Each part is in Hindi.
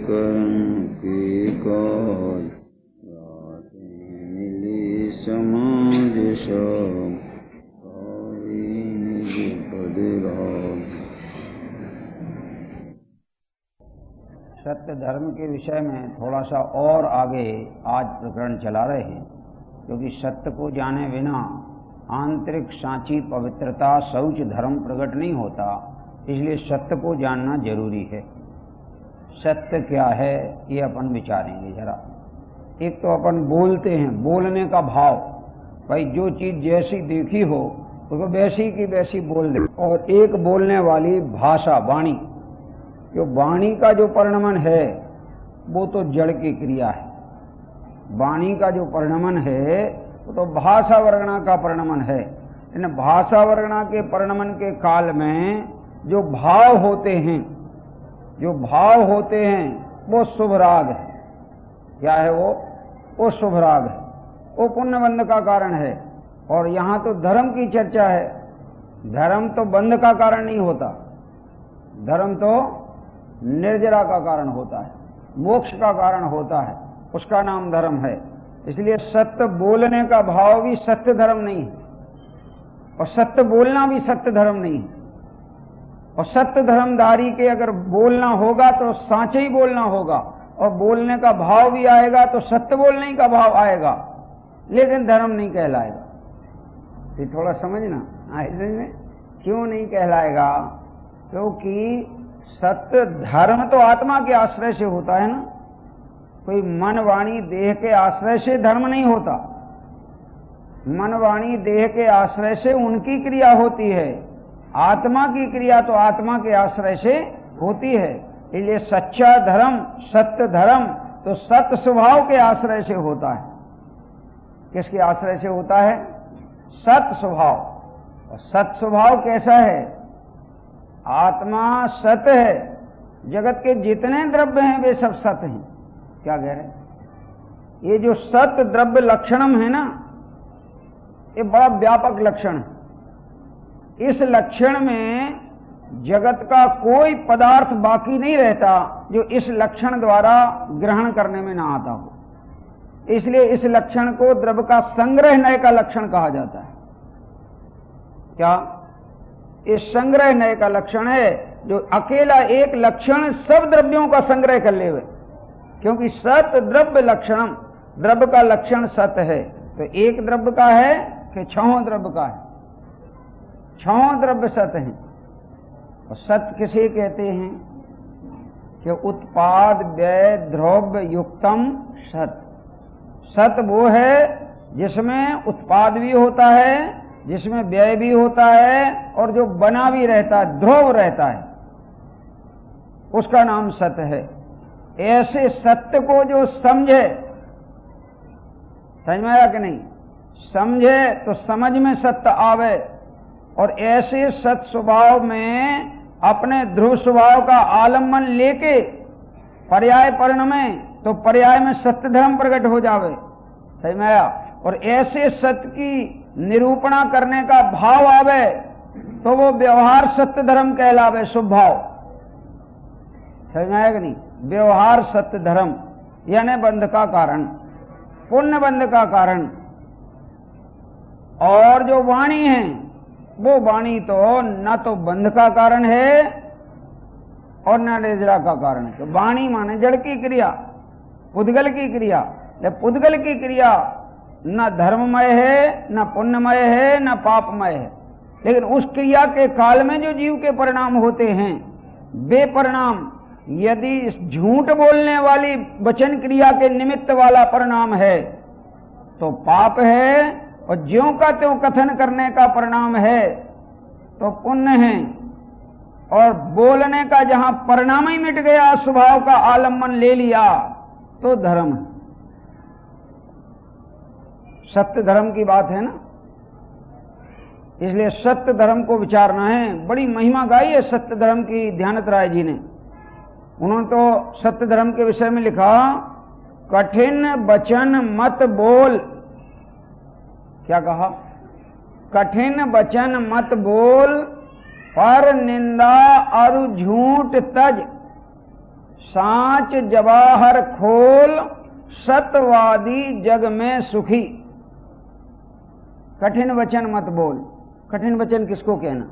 कर्म के काल मिली समाज सब सत्य धर्म के विषय में थोड़ा सा और आगे आज प्रकरण चला रहे हैं, क्योंकि सत्य को जाने बिना आंतरिक सांची पवित्रता शौच धर्म प्रकट नहीं होता, इसलिए सत्य को जानना जरूरी है। सत्य क्या है ये अपन विचारेंगे जरा। एक तो अपन बोलते हैं, बोलने का भाव, भाई जो चीज जैसी देखी हो उसको वैसी की वैसी बोल दे। और एक बोलने वाली भाषा, वाणी, जो वाणी का जो परिणमन है वो तो जड़ की क्रिया है। वाणी का जो परिणमन है वो तो भाषा वर्णना का परिणमन है। इन भाषा वर्णना के परिणमन के काल में जो भाव होते हैं, जो भाव होते हैं वो शुभ राग है। क्या है वो शुभ राग है, वो पुण्य बंध का कारण है। और यहां तो धर्म की चर्चा है। धर्म तो बंध का कारण नहीं होता, धर्म तो निर्जरा का कारण होता है, मोक्ष का कारण होता है, उसका नाम धर्म है। इसलिए सत्य बोलने का भाव भी सत्य धर्म नहीं है, और सत्य बोलना भी सत्य धर्म नहीं है। और सत्य धर्मधारी के अगर बोलना होगा तो सांचे ही बोलना होगा, और बोलने का भाव भी आएगा तो सत्य बोलने का भाव आएगा, लेकिन धर्म नहीं कहलाएगा। ये थोड़ा समझना, ऐसे क्यों नहीं कहलाएगा? क्योंकि सत्य धर्म तो आत्मा के आश्रय से होता है ना, कोई मन वाणी देह के आश्रय से धर्म नहीं होता। मन वाणी देह के आश्रय से उनकी क्रिया होती है, आत्मा की क्रिया तो आत्मा के आश्रय से होती है। इसलिए सच्चा धर्म, सत्य धर्म तो सत्य स्वभाव के आश्रय से होता है। किसके आश्रय से होता है? सत्य स्वभाव। और सत्य स्वभाव कैसा है? आत्मा सत्य है, जगत के जितने द्रव्य हैं वे सब सत्य हैं। क्या कह रहे? ये जो सत्य द्रव्य लक्षणम है ना, ये बड़ा व्यापक लक्षण है। इस लक्षण में जगत का कोई पदार्थ बाकी नहीं रहता जो इस लक्षण द्वारा ग्रहण करने में ना आता हो। इसलिए इस लक्षण को द्रव्य का संग्रह नय का लक्षण कहा जाता है। क्या? इस संग्रह नय का लक्षण है, जो अकेला एक लक्षण सब द्रव्यों का संग्रह कर ले। क्योंकि सत्य द्रव्य लक्षणम, द्रव्य का लक्षण सत्य है। तो एक द्रव्य का है कि छहों द्रव्य का है? छहों द्रव्य सत्य हैं। और सत्य किसे कहते हैं? कि उत्पाद व्यय द्रव्य युक्तम सत्य। सत्य वो है जिसमें उत्पाद भी होता है, जिसमें व्यय भी होता है, और जो बना भी रहता है, ध्रुव रहता है, उसका नाम सत्य है। ऐसे सत्य को जो समझे, समझ में आया कि नहीं? समझे तो समझ में सत्य आवे, और ऐसे सत्य स्वभाव में अपने ध्रुव स्वभाव का आलम्बन लेके पर्याय परिणमे तो पर्याय में सत्य धर्म प्रकट हो जावे। समझ में आया? और ऐसे सत्य की निरूपणा करने का भाव आवे तो वो व्यवहार सत्य धर्म कहलावे, शुभ भाव। समझ में आएगा नहीं? व्यवहार सत्य धर्म यानी बंध का कारण, पुण्य बंध का कारण। और जो वाणी है वो वाणी तो न तो बंध का कारण है और न निर्जरा का कारण है। तो वाणी माने जड़ की क्रिया, पुद्गल की क्रिया। पुद्गल की क्रिया न धर्ममय है, न पुण्यमय है, न पापमय है। लेकिन उस क्रिया के काल में जो जीव के परिणाम होते हैं, वे परिणाम यदि झूठ बोलने वाली वचन क्रिया के निमित्त वाला परिणाम है तो पाप है, और ज्यों का त्यों कथन करने का परिणाम है तो पुण्य है। और बोलने का जहां परिणाम ही मिट गया, स्वभाव का आलम्बन ले लिया, तो धर्म है। सत्य धर्म की बात है ना, इसलिए सत्य धर्म को विचारना है। बड़ी महिमा गाई है सत्य धर्म की ध्यानत राय जी ने। उन्होंने तो सत्य धर्म के विषय में लिखा, कठिन वचन मत बोल। क्या कहा? कठिन वचन मत बोल, पर निंदा और झूठ तज, सांच जवाहर खोल, सतवादी जग में सुखी। कठिन वचन मत बोल। कठिन वचन किसको कहना?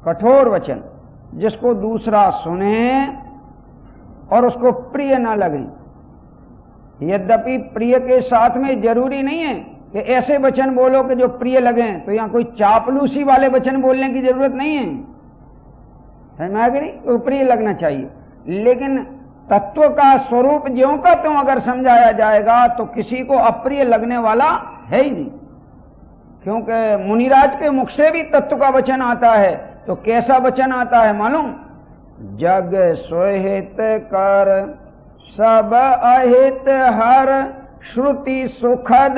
कठोर वचन, जिसको दूसरा सुने और उसको प्रिय ना लगे। यद्यपि प्रिय के साथ में जरूरी नहीं है कि ऐसे वचन बोलो कि जो प्रिय लगे। तो यहां कोई चापलूसी वाले वचन बोलने की जरूरत नहीं है, समझ में आ गई? वो प्रिय लगना चाहिए, लेकिन तत्व का स्वरूप ज्यों का त्यों अगर समझाया जाएगा तो किसी को अप्रिय लगने वाला है ही नहीं। क्योंकि मुनिराज के मुख से भी तत्व का वचन आता है, तो कैसा वचन आता है मालूम? जग स्वहित कर, सब अहित हर, श्रुति सुखद,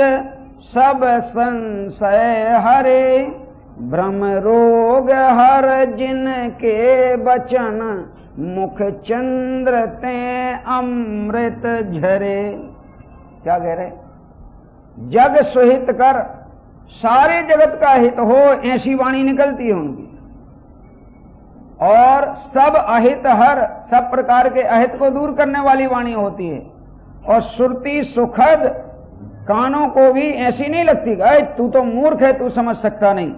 सब संशय हरे, भ्रम रोग हर, जिनके वचन, मुख चंद्र ते अमृत झरे। क्या कह रहे? जग सुहित कर, सारे जगत का हित हो, ऐसी वाणी निकलती है उनकी। और सब अहित हर, सब प्रकार के अहित को दूर करने वाली वाणी होती है। और श्रुति सुखद, कानों को भी ऐसी नहीं लगती कि तू तो मूर्ख है, तू समझ सकता नहीं,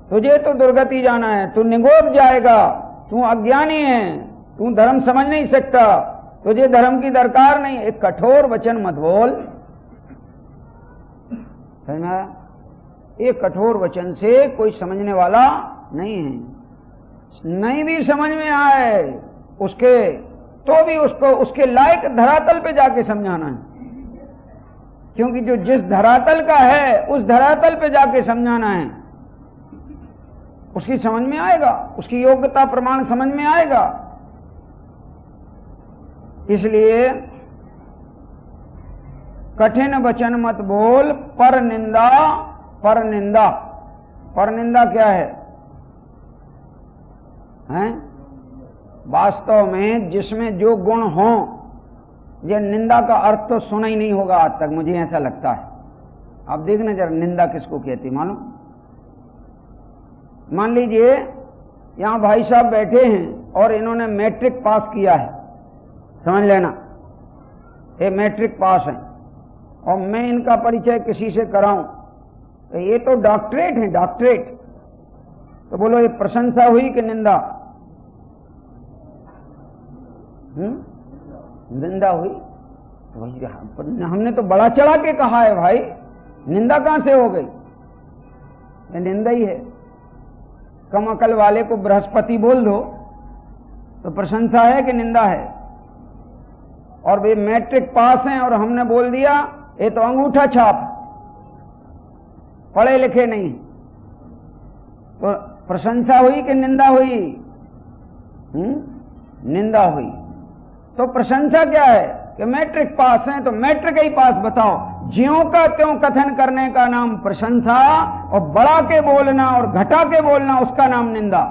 तुझे तो दुर्गति जाना है, तू निगोद जाएगा, तू अज्ञानी है, तू धर्म समझ नहीं सकता, तुझे धर्म की दरकार नहीं। एक कठोर वचन मत बोल, समझना? एक कठोर वचन से कोई समझने वाला नहीं है। नहीं भी समझ में आए उसके, तो भी उसको उसके लायक धरातल पे जाके समझाना है। क्योंकि जो जिस धरातल का है उस धरातल पे जाके समझाना है, उसकी समझ में आएगा, उसकी योग्यता प्रमाण समझ में आएगा। इसलिए कठिन वचन मत बोल। पर निंदा, पर निंदा, पर निंदा क्या है? हैं? वास्तव में जिसमें जो गुण हो, ये निंदा का अर्थ तो सुना ही नहीं होगा आज तक, मुझे ऐसा लगता है। आप देखना जरा निंदा किसको कहती मालूम? मान लीजिए यहां भाई साहब बैठे हैं और इन्होंने मैट्रिक पास किया है, समझ लेना, ये मैट्रिक पास है, और मैं इनका परिचय किसी से कराऊं तो ये तो डॉक्टरेट है, डॉक्टरेट। तो बोलो ये प्रशंसा हुई कि निंदा? निंदा हुई। तो हमने तो बड़ा चढ़ा के कहा है भाई, निंदा कहां से हो गई? ये निंदा ही है। कम अकल वाले को बृहस्पति बोल दो तो प्रशंसा है कि निंदा है? और वे मैट्रिक पास हैं और हमने बोल दिया ये तो अंगूठा छाप, पढ़े लिखे नहीं, तो प्रशंसा हुई कि निंदा हुई? निंदा हुई। तो प्रशंसा क्या है कि मैट्रिक पास हैं, तो मैट्रिक ही पास बताओ। ज्यों का त्यों कथन करने का नाम प्रशंसा, और बढ़ा के बोलना और घटा के बोलना उसका नाम निंदा।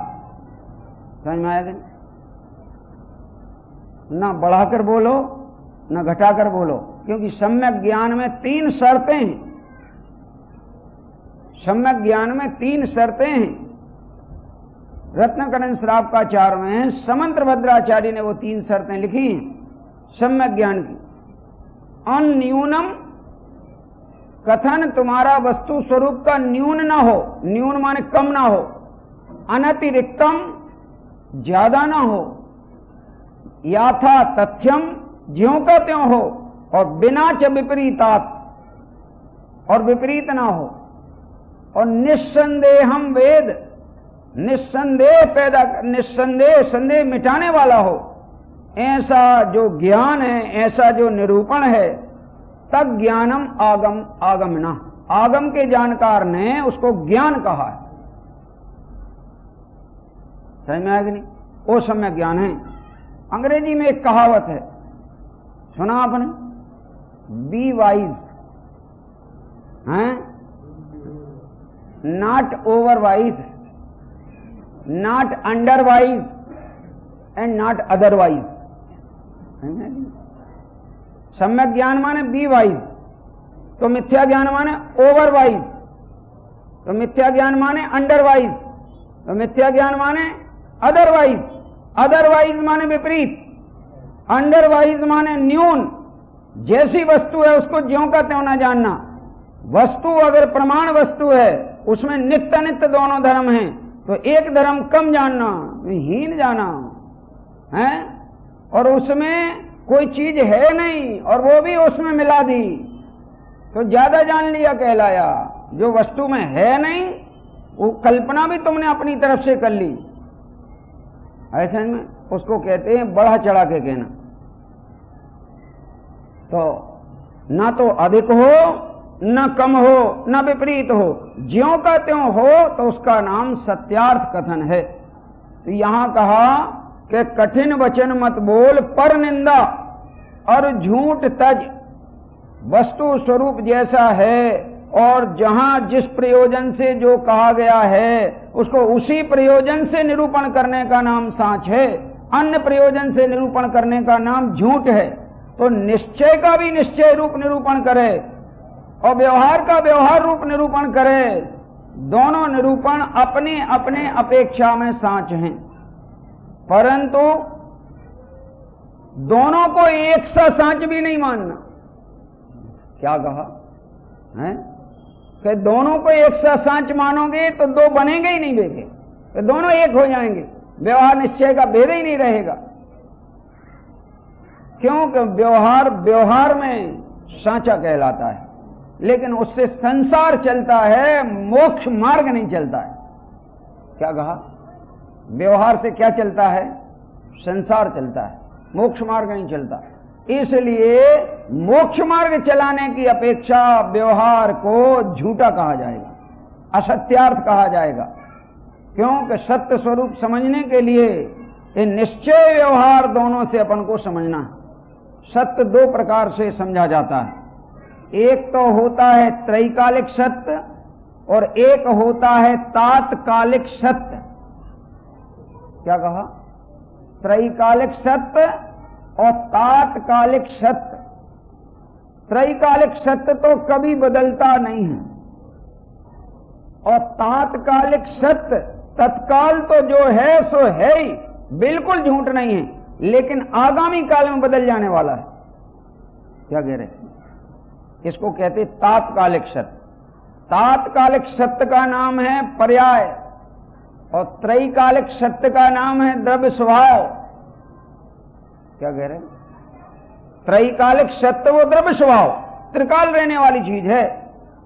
समझ में आया? ना बढ़ाकर बोलो ना घटाकर बोलो, क्योंकि सम्यक ज्ञान में 3 शर्तें हैं। सम्यक ज्ञान में 3 शर्तें हैं। रत्नकरण श्रावकाचार्य में समंत्र भद्राचार्य ने वो 3 शर्तें लिखी हैं सम्यक ज्ञान की। अन्यूनम, कथन तुम्हारा वस्तु स्वरूप का न्यून ना हो, न्यून माने कम ना हो। अनतिरिक्तम, ज्यादा ना हो। याथा तथ्यम, ज्यों का त्यों हो, और बिना च विपरीतात, और विपरीत ना हो। और निस्संदेहम वेद, निस्संदेह पैदा, निस्संदेह संदेह मिटाने वाला हो, ऐसा जो ज्ञान है, ऐसा जो निरूपण है। तब ज्ञानम आगम आगमना, आगम के जानकार ने उसको ज्ञान कहा है। समझ में आया कि नहीं? वो सम्यक ज्ञान है। अंग्रेजी में एक कहावत है, सुना आपने? बी वाइज, हैं? Not over wise, not under wise, and not otherwise. सम्यक ज्ञान माने बी वाइज, तो मिथ्या ज्ञान माने ओवर वाइज, तो मिथ्या ज्ञान माने अंडर वाइज, तो मिथ्या ज्ञान माने अदरवाइज। अदरवाइज माने विपरीत, अंडरवाइज माने न्यून। जैसी वस्तु है उसको ज्यों का त्यों न जानना। वस्तु अगर प्रमाण वस्तु है, उसमें नित्य अनित्य दोनों धर्म हैं, तो एक धर्म कम जानना, हीन जाना है, और उसमें कोई चीज है नहीं और वो भी उसमें मिला दी तो ज्यादा जान लिया कहलाया। जो वस्तु में है नहीं वो कल्पना भी तुमने अपनी तरफ से कर ली, ऐसे में उसको कहते हैं बढ़ा चढ़ा के कहना। तो ना तो अधिक हो, न कम हो, न विपरीत हो, ज्यों का त्यों हो, तो उसका नाम सत्यार्थ कथन है। तो यहां कहा कि कठिन वचन मत बोल पर निंदा और झूठ तज। वस्तु स्वरूप जैसा है और जहां जिस प्रयोजन से जो कहा गया है उसको उसी प्रयोजन से निरूपण करने का नाम साच है, अन्य प्रयोजन से निरूपण करने का नाम झूठ है। तो निश्चय का भी निश्चय रूप निरूपण करे और व्यवहार का व्यवहार रूप निरूपण करे, दोनों निरूपण अपने अपने अपेक्षा में साच हैं, परंतु दोनों को एक सा साच भी नहीं मानना। क्या कहा है कि दोनों को एक सा साच मानोगे तो दो बनेंगे ही नहीं भेदे, तो दोनों एक हो जाएंगे, व्यवहार निश्चय का भेद ही नहीं रहेगा। क्योंकि व्यवहार व्यवहार में साचा कहलाता है, लेकिन उससे संसार चलता है, मोक्ष मार्ग नहीं चलता है। क्या कहा? व्यवहार से क्या चलता है? संसार चलता है, मोक्ष मार्ग नहीं चलता। इसलिए मोक्ष मार्ग चलाने की अपेक्षा व्यवहार को झूठा कहा जाएगा, असत्यार्थ कहा जाएगा। क्योंकि सत्य स्वरूप समझने के लिए ये निश्चय व्यवहार दोनों से अपन को समझना है। सत्य दो प्रकार से समझा जाता है, एक तो होता है त्रैकालिक सत्य और एक होता है तात्कालिक सत्य। क्या कहा? त्रैकालिक सत्य और तात्कालिक सत्य। त्रैकालिक सत्य तो कभी बदलता नहीं है और तात्कालिक सत्य तत्काल तो जो है सो है ही, बिल्कुल झूठ नहीं है, लेकिन आगामी काल में बदल जाने वाला है। क्या कह रहे? इसको कहते तात्कालिक सत्य। तात्कालिक सत्य का नाम है पर्याय और त्रैकालिक सत्य का नाम है द्रव्य स्वभाव। क्या कह रहे? त्रैकालिक सत्य वो द्रव्य स्वभाव, त्रिकाल रहने वाली चीज है,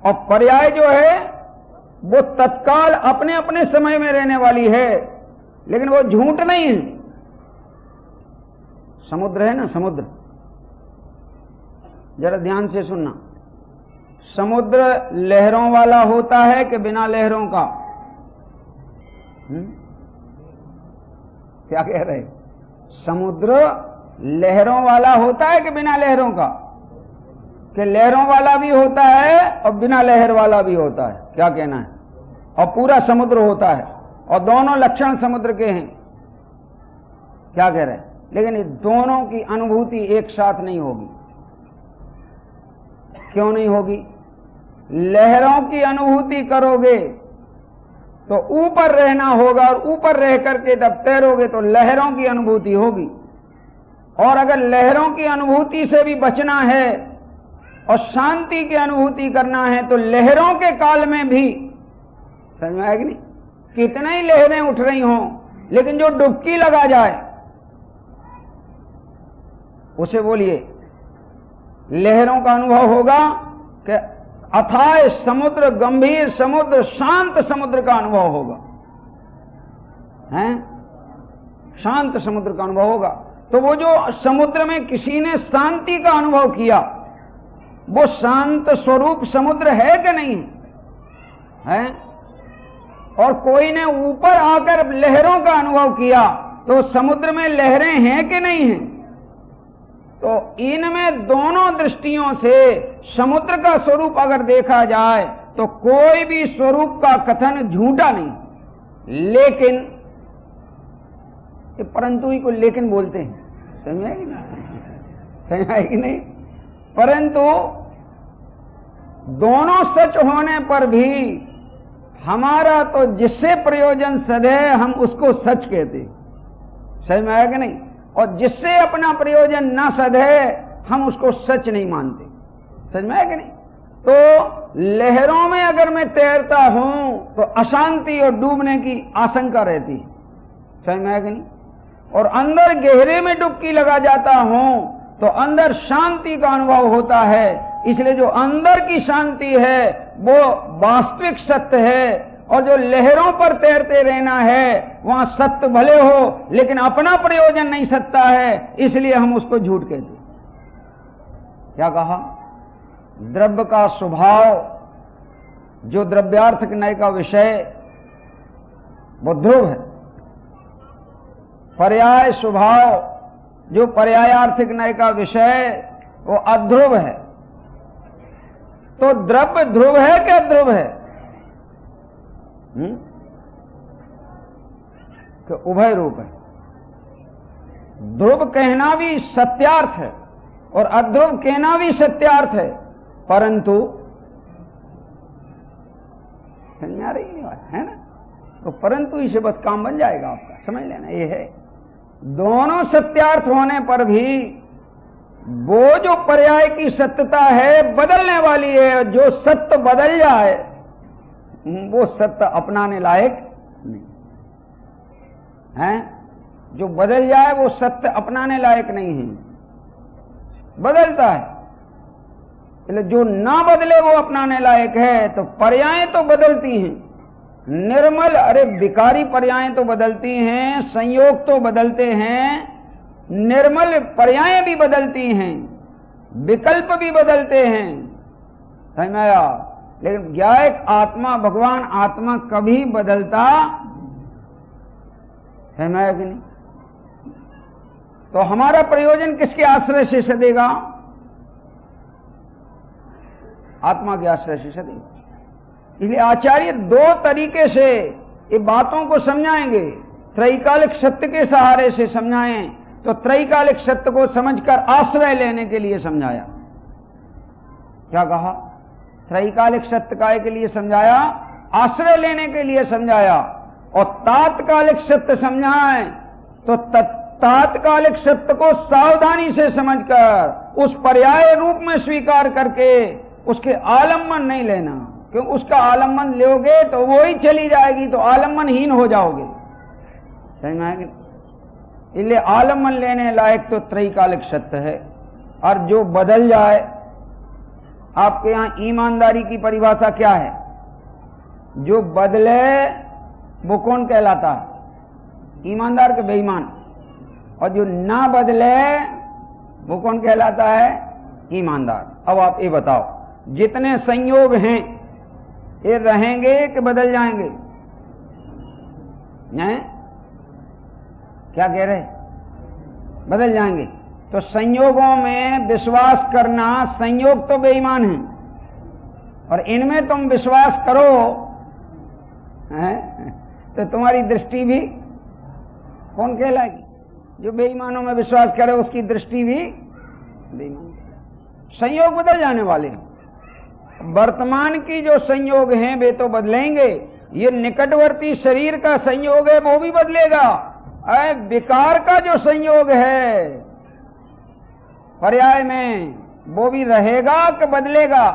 और पर्याय जो है वो तत्काल अपने अपने समय में रहने वाली है, लेकिन वो झूठ नहीं है। समुद्र है ना, समुद्र, जरा ध्यान से सुनना। समुद्र लहरों वाला होता है कि बिना लहरों का? क्या कह रहे? समुद्र लहरों वाला होता है कि बिना लहरों का? कि लहरों वाला भी होता है और बिना लहर वाला भी होता है। क्या कहना है? और पूरा समुद्र होता है और दोनों लक्षण समुद्र के हैं। क्या कह रहे? लेकिन इस दोनों की अनुभूति एक साथ नहीं होगी। क्यों नहीं होगी? लहरों की अनुभूति करोगे तो ऊपर रहना होगा और ऊपर रह करके जब तैरोगे तो लहरों की अनुभूति होगी, और अगर लहरों की अनुभूति से भी बचना है और शांति की अनुभूति करना है तो लहरों के काल में भी, समझ में आएगी नहीं? कितना ही लहरें उठ रही हों, लेकिन जो डुबकी लगा जाए उसे बोलिए लहरों का अनुभव होगा कि अथाह समुद्र, गंभीर समुद्र, शांत समुद्र का अनुभव होगा, हैं? शांत समुद्र का अनुभव होगा। तो वो जो समुद्र में किसी ने शांति का अनुभव किया, वो शांत स्वरूप समुद्र है कि नहीं है? और कोई ने ऊपर आकर लहरों का अनुभव किया तो समुद्र में लहरें हैं कि नहीं हैं? तो इनमें दोनों दृष्टियों से समुद्र का स्वरूप अगर देखा जाए तो कोई भी स्वरूप का कथन झूठा नहीं। लेकिन परंतु ही को लेकिन बोलते हैं, समझ आएगी ना? समझ आएगी नहीं? परंतु दोनों सच होने पर भी हमारा तो जिससे प्रयोजन सद है हम उसको सच कहते। समझ में आया कि नहीं? और जिससे अपना प्रयोजन ना सधे हम उसको सच नहीं मानते। समझ में आया कि नहीं? तो लहरों में अगर मैं तैरता हूं तो अशांति और डूबने की आशंका रहती है। समझ में आया कि नहीं? और अंदर गहरे में डुबकी लगा जाता हूं तो अंदर शांति का अनुभव होता है। इसलिए जो अंदर की शांति है वो वास्तविक सत्य है, और जो लहरों पर तैरते रहना है वहां सत्य भले हो लेकिन अपना प्रयोजन नहीं सकता है, इसलिए हम उसको झूठ कहते हैं। क्या कहा? द्रव्य का स्वभाव जो द्रव्यार्थ न्याय का विषय वो ध्रुव है, पर्याय स्वभाव जो पर्यायार्थिक न्याय का विषय वो अध्रुव है। तो द्रव्य ध्रुव है कि अध्रुव है? तो उभय रूप है। ध्रुव कहना भी सत्यार्थ है और अध्रुव कहना भी सत्यार्थ है, परंतु समझ में आ रही नहीं बात है ना? तो परंतु इसे बस काम बन जाएगा आपका, समझ लेना। ये है दोनों सत्यार्थ होने पर भी वो जो पर्याय की सत्यता है बदलने वाली है। जो सत्य बदल जाए वो सत्य अपनाने लायक नहीं है। जो बदल जाए वो सत्य अपनाने लायक नहीं है, बदलता है। इसलिए जो ना बदले वो अपनाने लायक है। तो पर्यायें तो बदलती हैं, निर्मल अरे विकारी पर्यायें तो बदलती हैं, संयोग तो बदलते हैं, निर्मल पर्यायें भी बदलती हैं, विकल्प भी बदलते हैं। समझ में आया? लेकिन ज्ञायक आत्मा भगवान आत्मा कभी बदलता है ना कि नहीं? तो हमारा प्रयोजन किसके आश्रय से सदेगा? आत्मा के आश्रय से सदेगा। इसलिए आचार्य दो तरीके से ये बातों को समझाएंगे। त्रैकालिक सत्य के सहारे से समझाएं तो त्रैकालिक सत्य को समझकर आश्रय लेने के लिए समझाया। क्या कहा? त्रैकालिक सत्य काय के लिए समझाया? आश्रय लेने के लिए समझाया। और तात्कालिक सत्य समझाएं तो तात्कालिक सत्य को सावधानी से समझकर उस पर्याय रूप में स्वीकार करके उसके आलम्बन नहीं लेना, क्योंकि उसका आलम्बन लोगे तो वो ही चली जाएगी, तो आलम्बनहीन हो जाओगे। समझ में आएगी? इसलिए आलम्बन लेने लायक तो त्रैकालिक सत्य है। और जो बदल जाए, आपके यहां ईमानदारी की परिभाषा क्या है? जो बदले वो कौन कहलाता है? ईमानदार के बेईमान। और जो ना बदले वो कौन कहलाता है? ईमानदार। अब आप ये बताओ, जितने संयोग हैं ये रहेंगे कि बदल जाएंगे? नहीं? क्या कह रहे? बदल जाएंगे। तो संयोगों में विश्वास करना, संयोग तो बेईमान है और इनमें तुम विश्वास करो तो तुम्हारी दृष्टि भी कौन कहलाएगी? जो बेईमानों में विश्वास करे उसकी दृष्टि भी बेईमान। संयोग बदल जाने वाले हैं। वर्तमान की जो संयोग हैं वे तो बदलेंगे। ये निकटवर्ती शरीर का संयोग है वो भी बदलेगा। विकार का जो संयोग है पर्याय में वो भी रहेगा कि बदलेगा?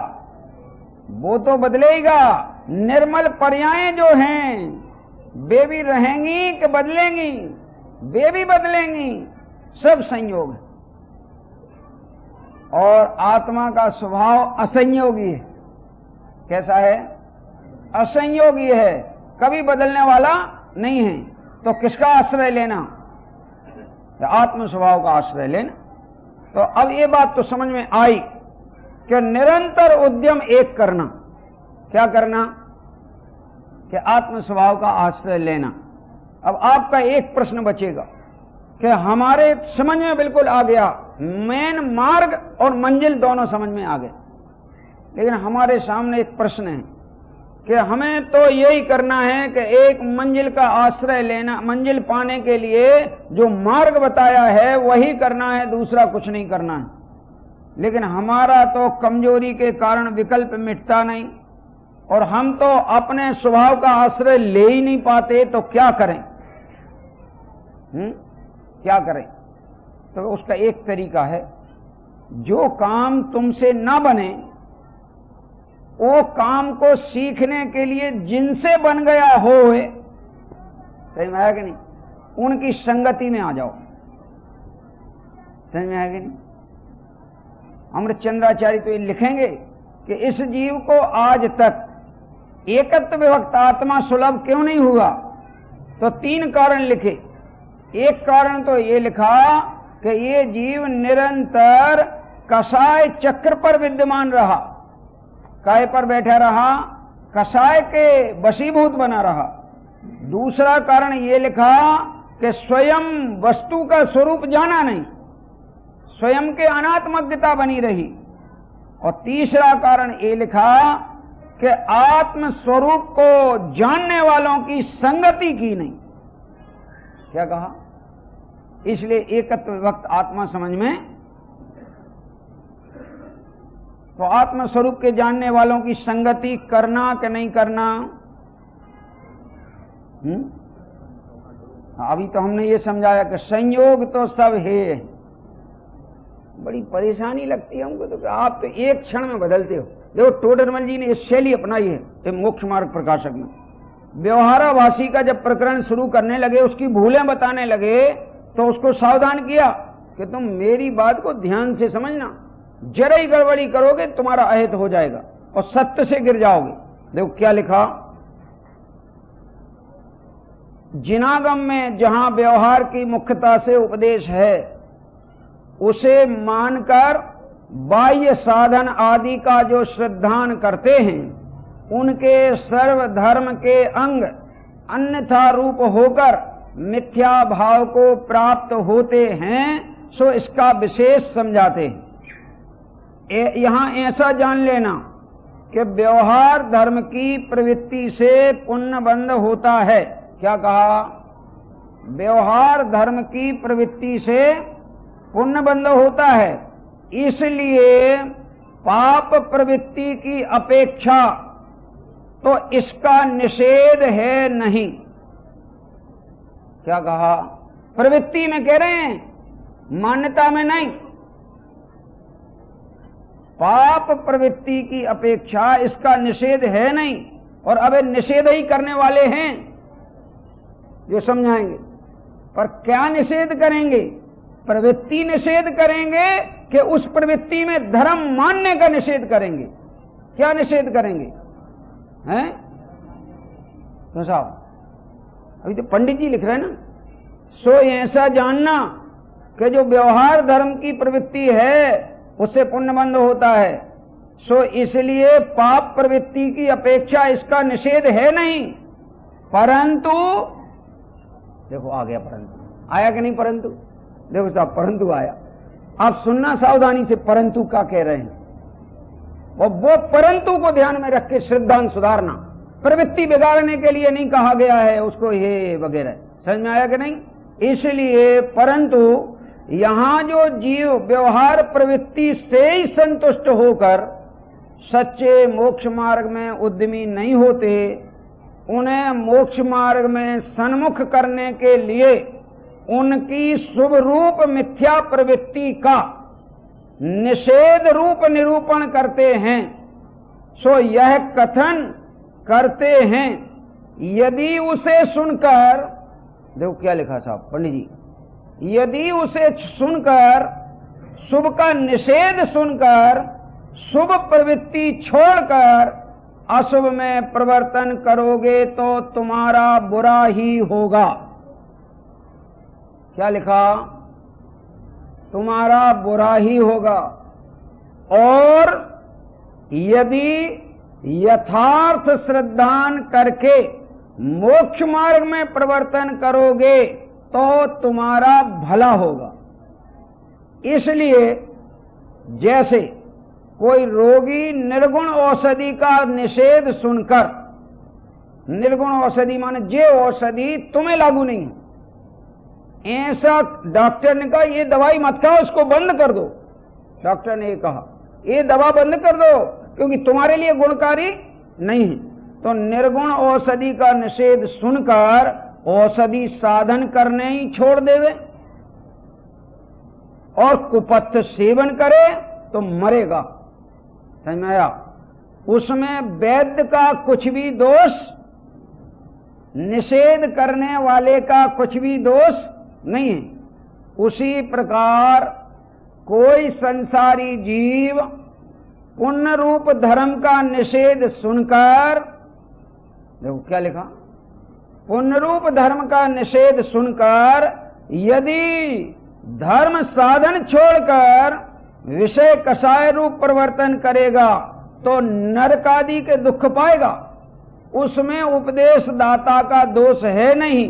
वो तो बदलेगा। निर्मल पर्यायें जो हैं वे भी रहेंगी कि बदलेंगी? वे भी बदलेंगी। सब संयोग है। और आत्मा का स्वभाव असंयोगी है। कैसा है? असंयोगी है, कभी बदलने वाला नहीं है। तो किसका आश्रय लेना? आत्म स्वभाव का आश्रय लेना। तो अब ये बात तो समझ में आई कि निरंतर उद्यम एक करना। क्या करना? कि आत्म स्वभाव का आश्रय लेना। अब आपका एक प्रश्न बचेगा कि हमारे समझ में बिल्कुल आ गया, मेन मार्ग और मंजिल दोनों समझ में आ गए, लेकिन हमारे सामने एक प्रश्न है कि हमें तो यही करना है कि एक मंजिल का आश्रय लेना, मंजिल पाने के लिए जो मार्ग बताया है वही करना है, दूसरा कुछ नहीं करना है। लेकिन हमारा तो कमजोरी के कारण विकल्प मिटता नहीं और हम तो अपने स्वभाव का आश्रय ले ही नहीं पाते, तो क्या करें? क्या करें? तो उसका एक तरीका है, जो काम तुमसे ना बने वो काम को सीखने के लिए जिनसे बन गया हो, समझ में आया कि नहीं, उनकी संगति में आ जाओ। समझ में आया कि नहीं? अमृतचंद्राचार्य तो ये लिखेंगे कि इस जीव को आज तक एकत्व विभक्त आत्मा सुलभ क्यों नहीं हुआ, तो 3 कारण लिखे। एक कारण तो ये लिखा कि ये जीव निरंतर कषाय चक्र पर विद्यमान रहा, काय पर बैठा रहा, कषाय के वशीभूत बना रहा। दूसरा कारण ये लिखा कि स्वयं वस्तु का स्वरूप जाना नहीं, स्वयं के अनात्मज्ञता बनी रही। और तीसरा कारण ये लिखा कि आत्म स्वरूप को जानने वालों की संगति की नहीं। क्या कहा? इसलिए एकत्व विभक्त आत्मा समझ में, तो आत्म स्वरूप के जानने वालों की संगति करना कि नहीं करना? अभी तो हमने ये समझाया कि संयोग तो सब है। बड़ी परेशानी लगती है हमको तो, आप तो एक क्षण में बदलते हो। देखो टोडरमल जी ने ये शैली अपनाई है ये मोक्ष मार्ग प्रकाशक में। व्यवहाराभासी का जब प्रकरण शुरू करने लगे, उसकी भूलें बताने लगे, तो उसको सावधान किया कि तुम मेरी बात को ध्यान से समझना, जरा ही गड़बड़ी करोगे तुम्हारा अहित हो जाएगा और सत्य से गिर जाओगे। देखो क्या लिखा, जिनागम में जहां व्यवहार की मुख्यता से उपदेश है, उसे मानकर बाह्य साधन आदि का जो श्रद्धान करते हैं, उनके सर्वधर्म के अंग अन्यथा रूप होकर मिथ्या भाव को प्राप्त होते हैं, सो इसका विशेष समझाते हैं। यहां ऐसा जान लेना कि व्यवहार धर्म की प्रवृत्ति से पुण्य बंध होता है। क्या कहा? व्यवहार धर्म की प्रवृत्ति से पुण्य बंध होता है, इसलिए पाप प्रवृत्ति की अपेक्षा तो इसका निषेध है नहीं। क्या कहा? प्रवृत्ति में कह रहे हैं, मान्यता में नहीं। पाप प्रवृत्ति की अपेक्षा इसका निषेध है नहीं, और अब निषेध ही करने वाले हैं जो समझाएंगे। पर क्या निषेध करेंगे? प्रवृत्ति निषेध करेंगे कि उस प्रवृत्ति में धर्म मानने का निषेध करेंगे? क्या निषेध करेंगे? हैं? तो साहब अभी तो पंडित जी लिख रहे हैं ना, सो ऐसा जानना कि जो व्यवहार धर्म की प्रवृत्ति है उससे पुण्यबंध होता है, सो इसलिए पाप प्रवृत्ति की अपेक्षा इसका निषेध है नहीं। परंतु देखो आ गया, परंतु आया कि नहीं? परंतु देखो साहब, परंतु आया। आप सुनना सावधानी से, परंतु का कह रहे हैं, और वो परंतु को ध्यान में रख के श्रद्धांत सुधारना। प्रवृत्ति बिगाड़ने के लिए नहीं कहा गया है उसको ये वगैरह। समझ में आया कि नहीं? इसलिए परंतु यहां जो जीव व्यवहार प्रवृत्ति से ही संतुष्ट होकर सच्चे मोक्ष मार्ग में उद्यमी नहीं होते, उन्हें मोक्ष मार्ग में सन्मुख करने के लिए उनकी शुभ रूप मिथ्या प्रवृत्ति का निषेध रूप निरूपण करते हैं। सो यह कथन करते हैं, यदि उसे सुनकर, देखो क्या लिखा साहब पंडित जी, यदि उसे सुनकर, शुभ का निषेध सुनकर शुभ प्रवृत्ति छोड़कर अशुभ में प्रवर्तन करोगे तो तुम्हारा बुरा ही होगा। क्या लिखा? तुम्हारा बुरा ही होगा। और यदि यथार्थ श्रद्धान करके मोक्ष मार्ग में प्रवर्तन करोगे तो तुम्हारा भला होगा। इसलिए जैसे कोई रोगी निर्गुण औषधि का निषेध सुनकर, निर्गुण औषधि माने जे औषधि तुम्हें लागू नहीं है, ऐसा डॉक्टर ने कहा ये दवाई मत खाओ, इसको बंद कर दो। डॉक्टर ने ये कहा ये दवा बंद कर दो क्योंकि तुम्हारे लिए गुणकारी नहीं है। तो निर्गुण औषधि का निषेध सुनकर औषधि साधन करने ही छोड़ देवे, और कुपथ सेवन करे तो मरेगा। समझ में आया? उसमें वैद्य का कुछ भी दोष, निषेध करने वाले का कुछ भी दोष नहीं है। उसी प्रकार कोई संसारी जीव पुण्य रूप धर्म का निषेध सुनकर, देखो क्या लिखा, पुण्य रूप धर्म का निषेध सुनकर यदि धर्म साधन छोड़कर विषय कषाय रूप परिवर्तन करेगा तो नरक आदि के दुख पाएगा। उसमें उपदेश दाता का दोष है नहीं,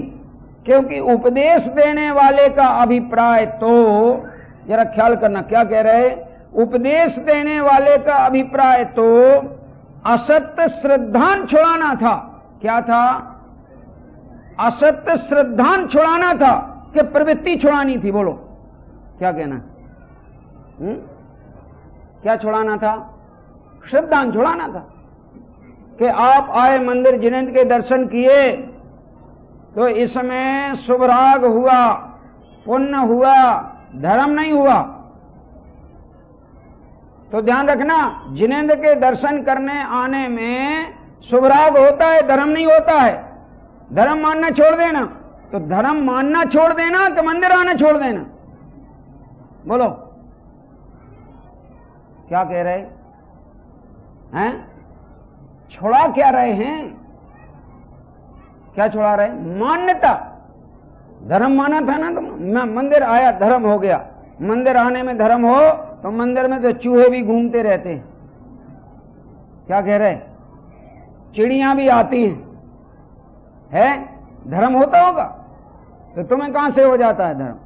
क्योंकि उपदेश देने वाले का अभिप्राय, तो जरा ख्याल करना क्या कह रहे, उपदेश देने वाले का अभिप्राय तो असत्य श्रद्धान छुड़ाना था। क्या था? असत्य श्रद्धान छुड़ाना था कि प्रवृत्ति छुड़ानी थी? बोलो क्या कहना? क्या छुड़ाना था? श्रद्धान छुड़ाना था कि आप आए मंदिर जिनेंद्र के दर्शन किए तो इसमें शुभराग हुआ, पुण्य हुआ, धर्म नहीं हुआ। तो ध्यान रखना, जिनेंद्र के दर्शन करने आने में शुभराग होता है, धर्म नहीं होता है। धर्म मानना छोड़ देना, तो धर्म मानना छोड़ देना कि मंदिर आना छोड़ देना? बोलो क्या कह रहे हैं? छोड़ा क्या रहे हैं? क्या छोड़ा रहे? मान्यता। धर्म माना था ना, तो मंदिर आया धर्म हो गया। मंदिर आने में धर्म हो तो मंदिर में तो चूहे भी घूमते रहते हैं। क्या कह रहे? चिड़ियां भी आती है, धर्म होता होगा तो तुम्हें कहां से हो जाता है धर्म?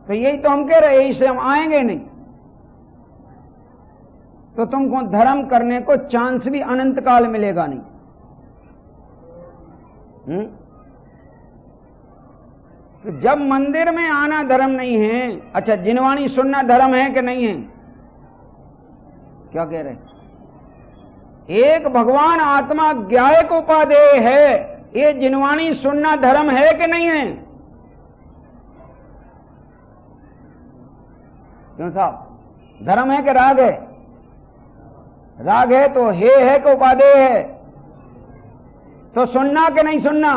तो यही तो हम कह रहे हैं, इससे हम आएंगे नहीं। तो तुमको धर्म करने को चांस भी अनंत काल मिलेगा नहीं। तो जब मंदिर में आना धर्म नहीं है, अच्छा जिनवाणी सुनना धर्म है कि नहीं है? क्या कह रहे? एक भगवान आत्मा ज्ञायक उपादेय है, ये जिनवाणी सुनना धर्म है कि नहीं है? क्यों साहब? धर्म है कि राग है? राग है तो हे है कि उपादेय है? तो सुनना कि नहीं सुनना?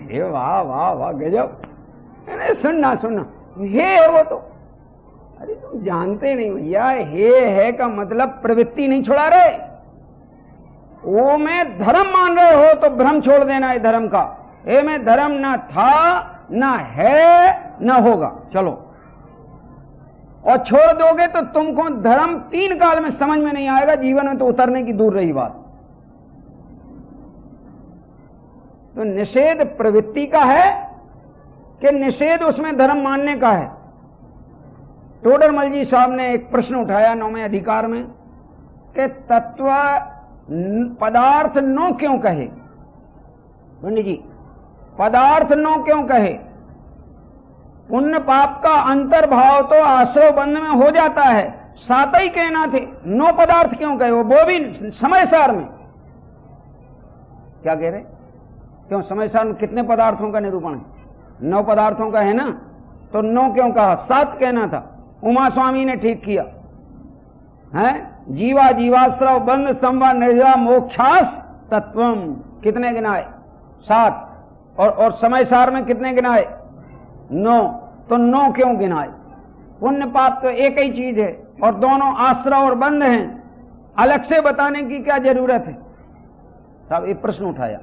हे वाह वाह वाह गजब, नहीं सुनना सुनना, हे है वो तो। अरे तुम जानते नहीं भैया, हे है का मतलब प्रवृत्ति नहीं छुड़ा रहे, वो में धर्म मान रहे हो तो भ्रम छोड़ देना है धर्म का। हे में धर्म ना था, ना है, ना होगा। चलो, और छोड़ दोगे तो तुमको धर्म 3 काल में समझ में नहीं आएगा, जीवन में तो उतरने की दूर रही बात। तो निषेध प्रवृत्ति का है कि निषेध उसमें धर्म मानने का है? टोडरमल जी साहब ने एक प्रश्न उठाया 9वें अधिकार में कि तत्व पदार्थ नो क्यों कहे? पंडित जी, पदार्थ नो क्यों कहे? पुण्य पाप का अंतर्भाव तो आश्रय बंध में हो जाता है, सात ही कहना थे, नो पदार्थ क्यों कहे? वो भी समय सार में। क्या कह रहे? क्यों समय सार में कितने पदार्थों का निरूपण है? 9 पदार्थों का है ना, तो 9 क्यों कहा? 7 कहना था। उमा स्वामी ने ठीक किया है, जीवा जीवाश्रव बंध संवाद निर्जा मोक्षास तत्वम, कितने गिनाए? 7। और समय सार में कितने गिनाए? 9। तो 9 क्यों गिनाए? पुण्य पाप तो एक ही चीज है और दोनों आश्रय और बंध हैं, अलग से बताने की क्या जरूरत है? साहब एक प्रश्न उठाया,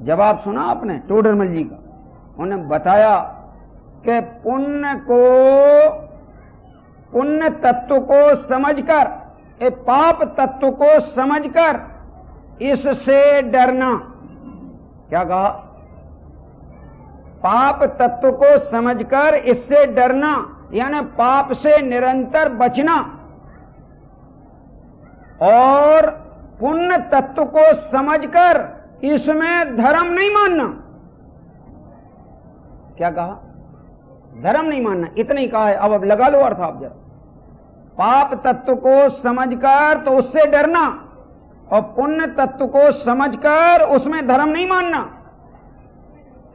जवाब सुना आपने टोडरमल जी का। उन्होंने बताया कि पुण्य तत्व को समझकर, पाप तत्व को समझकर इससे डरना। क्या कहा? पाप तत्व को समझकर इससे डरना, यानी पाप से निरंतर बचना, और पुण्य तत्व को समझकर इसमें धर्म नहीं मानना। क्या कहा? धर्म नहीं मानना, इतना ही कहा है। अब लगा लो अर्थ आप जरा। पाप तत्व को समझकर तो उससे डरना, और पुण्य तत्व को समझकर उसमें धर्म नहीं मानना।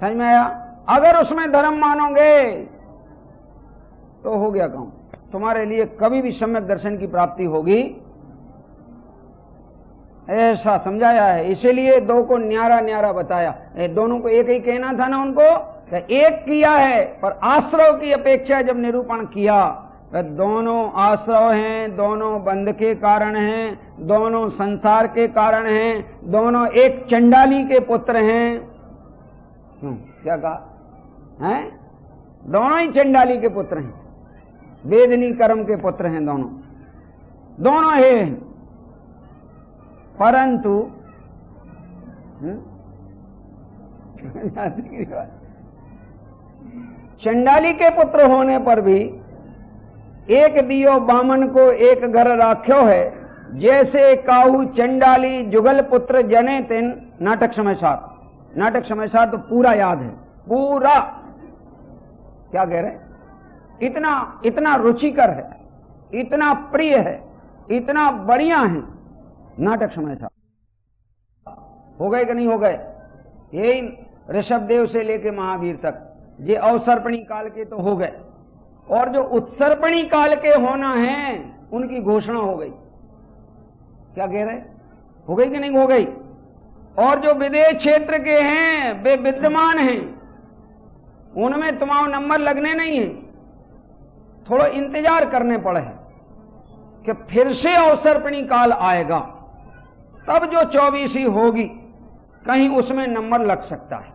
समझ में आया? अगर उसमें धर्म मानोगे तो हो गया काम। तुम्हारे लिए कभी भी सम्यक दर्शन की प्राप्ति होगी, ऐसा समझाया है। इसीलिए दो को न्यारा न्यारा बताया। दोनों को एक ही कहना था ना उनको, एक किया है, पर आश्रव की अपेक्षा जब निरूपण किया तो दोनों आश्रव हैं, दोनों बंध के कारण हैं, दोनों संसार के कारण हैं, दोनों एक चंडाली के पुत्र हैं। क्या कहा है? दोनों ही चंडाली के पुत्र हैं, वेदनी कर्म के पुत्र हैं दोनों, दोनों हैं। परंतु चंडाली के पुत्र होने पर भी एक दियो बामन को एक घर राख्यो है, जैसे काहू चंडाली जुगल पुत्र जने तिन। नाटक समय साथ, नाटक समय साथ तो पूरा याद है, पूरा। क्या कह रहे? इतना इतना रुचिकर है, इतना प्रिय है, इतना बढ़िया है नाटक समय साथ। हो गए कि नहीं हो गए? यही ऋषभदेव से लेके महावीर तक ये अवसर्पणी काल के तो हो गए, और जो उत्सर्पणी काल के होना है उनकी घोषणा हो गई। क्या कह रहे? हो गई कि नहीं हो गई? और जो विदेश क्षेत्र के हैं वे विद्यमान हैं, उनमें तुम्हारा नंबर लगने नहीं है, थोड़ा इंतजार करने पड़े हैं कि फिर से अवसर्पणी काल आएगा, तब जो 24 होगी कहीं उसमें नंबर लग सकता है।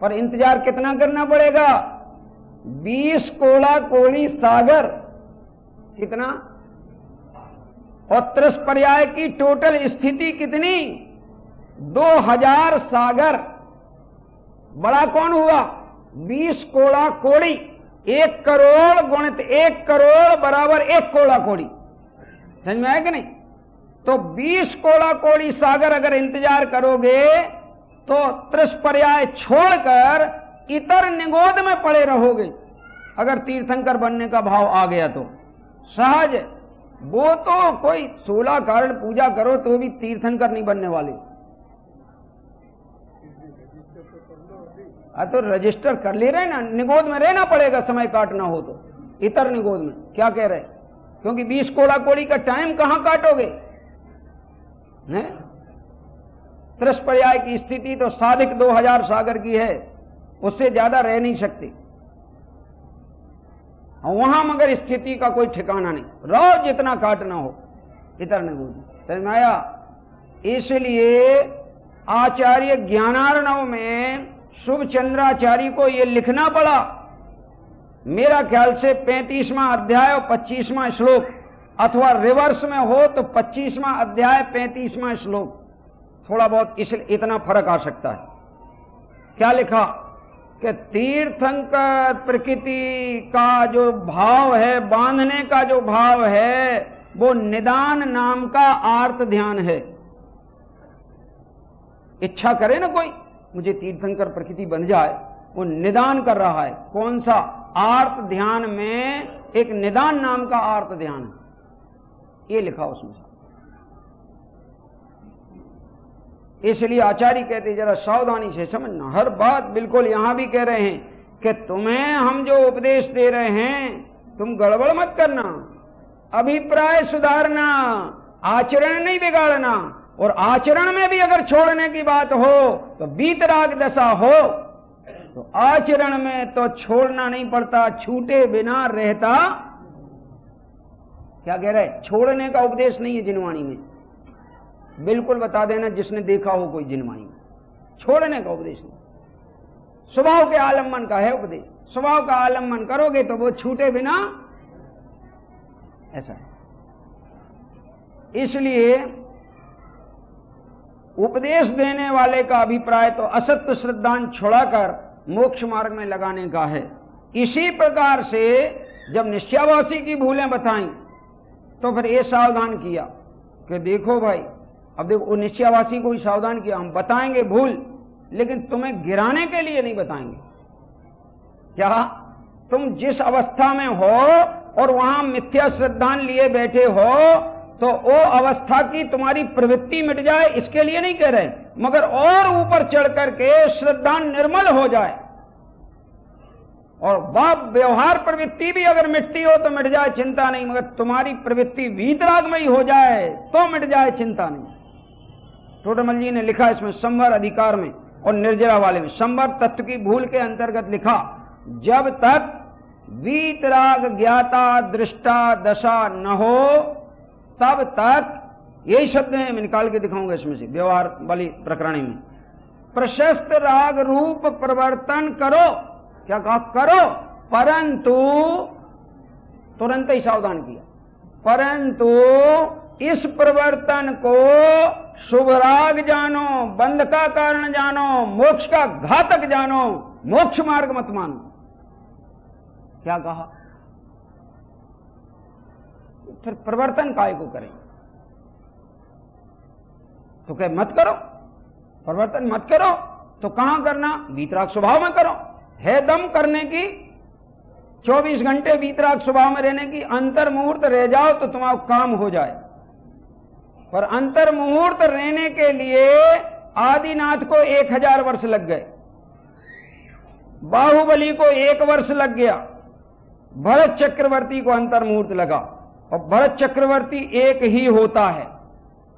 पर इंतजार कितना करना पड़ेगा? 20 कोड़ा कोड़ी सागर, कितना? और 30 पर्याय की टोटल स्थिति कितनी? 2000 सागर। बड़ा कौन हुआ? 20 कोड़ा कोड़ी। 1 करोड़ गुणित 1 करोड़ बराबर 1 कोड़ा कोड़ी। समझ में आया कि नहीं? तो 20 कोड़ा कोड़ी सागर अगर इंतजार करोगे तो 30 पर्याय छोड़कर इतर निगोद में पड़े रहोगे। अगर तीर्थंकर बनने का भाव आ गया तो सहज, वो तो कोई 16 कारण पूजा करो तो भी तीर्थंकर नहीं बनने वाले। तो रजिस्टर कर ले रहे ना, निगोद में रहना पड़ेगा, समय काटना हो तो इतर निगोद में। क्या कह रहे? क्योंकि 20 कोड़ा कोड़ी का टाइम कहां काटोगे? 30 पर्याय की स्थिति तो साधिक 2000 सागर की है, उससे ज्यादा रह नहीं सकती। वहां मगर स्थिति का कोई ठिकाना नहीं, रोज जितना काटना हो इतर निगोद। समझ में आया? इसलिए आचार्य ज्ञानार्णव में शुभ चंद्राचार्य को यह लिखना पड़ा। मेरा ख्याल से 35वां अध्याय और 25वां श्लोक, अथवा रिवर्स में हो तो 25वां अध्याय 35वां श्लोक, थोड़ा बहुत इसलिए इतना फर्क आ सकता है। क्या लिखा कि तीर्थंकर प्रकृति का जो भाव है, बांधने का जो भाव है, वो निदान नाम का आर्त ध्यान है। इच्छा करे ना कोई मुझे तीर्थंकर प्रकृति बन जाए, वो निदान कर रहा है। कौन सा? आर्त ध्यान में एक निदान नाम का आर्त ध्यान है, ये लिखा उसमें। इसलिए आचार्य कहते जरा सावधानी से समझना, हर बात बिल्कुल यहां भी कह रहे हैं कि तुम्हें हम जो उपदेश दे रहे हैं तुम गड़बड़ मत करना, अभिप्राय सुधारना, आचरण नहीं बिगाड़ना। और आचरण में भी अगर छोड़ने की बात हो तो बीतराग दशा हो तो आचरण में तो छोड़ना नहीं पड़ता, छूटे बिना रहता। क्या कह रहे? छोड़ने का उपदेश नहीं है जिनवाणी में, बिल्कुल बता देना जिसने देखा हो कोई जिनवाणी में, छोड़ने का उपदेश नहीं। स्वभाव के आलम्बन का है उपदेश। स्वभाव का आलम्बन करोगे तो वो छूटे बिना, ऐसा है। इसलिए उपदेश देने वाले का अभिप्राय तो असत्य श्रद्धान छोड़ाकर मोक्ष मार्ग में लगाने का है। इसी प्रकार से जब निश्चयावासी की भूलें बताई तो फिर ये सावधान किया कि देखो भाई, अब देखो निश्चयावासी को भी सावधान किया, हम बताएंगे भूल, लेकिन तुम्हें गिराने के लिए नहीं बताएंगे। क्या? तुम जिस अवस्था में हो और वहां मिथ्या श्रद्धान लिए बैठे हो तो वो अवस्था की तुम्हारी प्रवृत्ति मिट जाए, इसके लिए नहीं कह रहे, मगर और ऊपर चढ़ करके श्रद्धान निर्मल हो जाए, और बाप व्यवहार प्रवृत्ति भी अगर मिटती हो तो मिट जाए चिंता नहीं, मगर तुम्हारी प्रवृत्ति वीतराग में ही हो जाए तो मिट जाए चिंता नहीं। टोडरमल जी ने लिखा इसमें संवर अधिकार में और निर्जरा वाले में, संवर तत्व की भूल के अंतर्गत लिखा, जब तक वीतराग ज्ञाता दृष्टा दशा न हो तब तक, यही शब्द है, मैं निकाल के दिखाऊंगा इसमें से व्यवहार वाली प्रकरणी में, प्रशस्त राग रूप प्रवर्तन करो, क्या कहा, करो, परंतु तुरंत ही सावधान किया, परंतु इस प्रवर्तन को शुभ राग जानो, बंध का कारण जानो, मोक्ष का घातक जानो, मोक्ष मार्ग मत मानो। क्या कहा, फिर प्रवर्तन काय को करें, तो क्या मत करो, प्रवर्तन मत करो, तो कहां करना, वीतराग स्वभाव में करो। है दम करने की, 24 घंटे वीतराग स्वभाव में रहने की, अंतर मुहूर्त रह जाओ तो तुम्हारा काम हो जाए। पर अंतर मुहूर्त रहने के लिए आदिनाथ को 1000 वर्ष लग गए, बाहुबली को 1 वर्ष लग गया, भरत चक्रवर्ती को अंतर मुहूर्त लगा, और भरत चक्रवर्ती एक ही होता है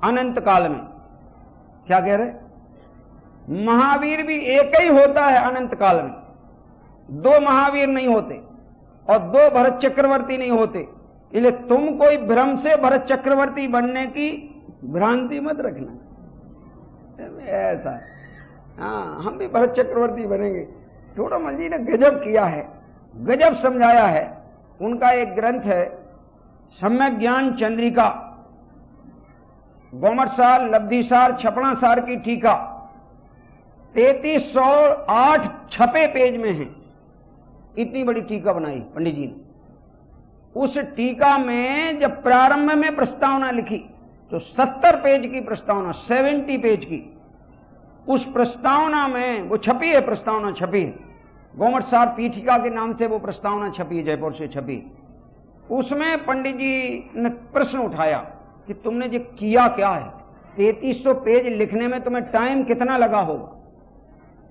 अनंत काल में। क्या कह रहे, महावीर भी एक ही होता है अनंत काल में, 2 महावीर नहीं होते और 2 भरत चक्रवर्ती नहीं होते। इसलिए तुम कोई भ्रम से भरत चक्रवर्ती बनने की भ्रांति मत रखना, ऐसा है। हाँ, हम भी भरत चक्रवर्ती बनेंगे। टोडरमल जी ने गजब किया है, गजब समझाया है। उनका एक ग्रंथ है सम्यक ज्ञान चंद्रिका, गोमटसार, लब्धिसार, छपणासार की टीका, 3308 छपे पेज में है। इतनी बड़ी टीका बनाई पंडित जी ने। उस टीका में जब प्रारंभ में प्रस्तावना लिखी तो 70 पेज की प्रस्तावना, 70 पेज की, उस प्रस्तावना में वो छपी है, प्रस्तावना छपी है, गोमटसार पीठिका के नाम से वो प्रस्तावना छपी है, जयपुर से छपी। उसमें पंडित जी ने प्रश्न उठाया कि तुमने जो किया क्या है, 3300 पेज लिखने में तुम्हें टाइम कितना लगा होगा,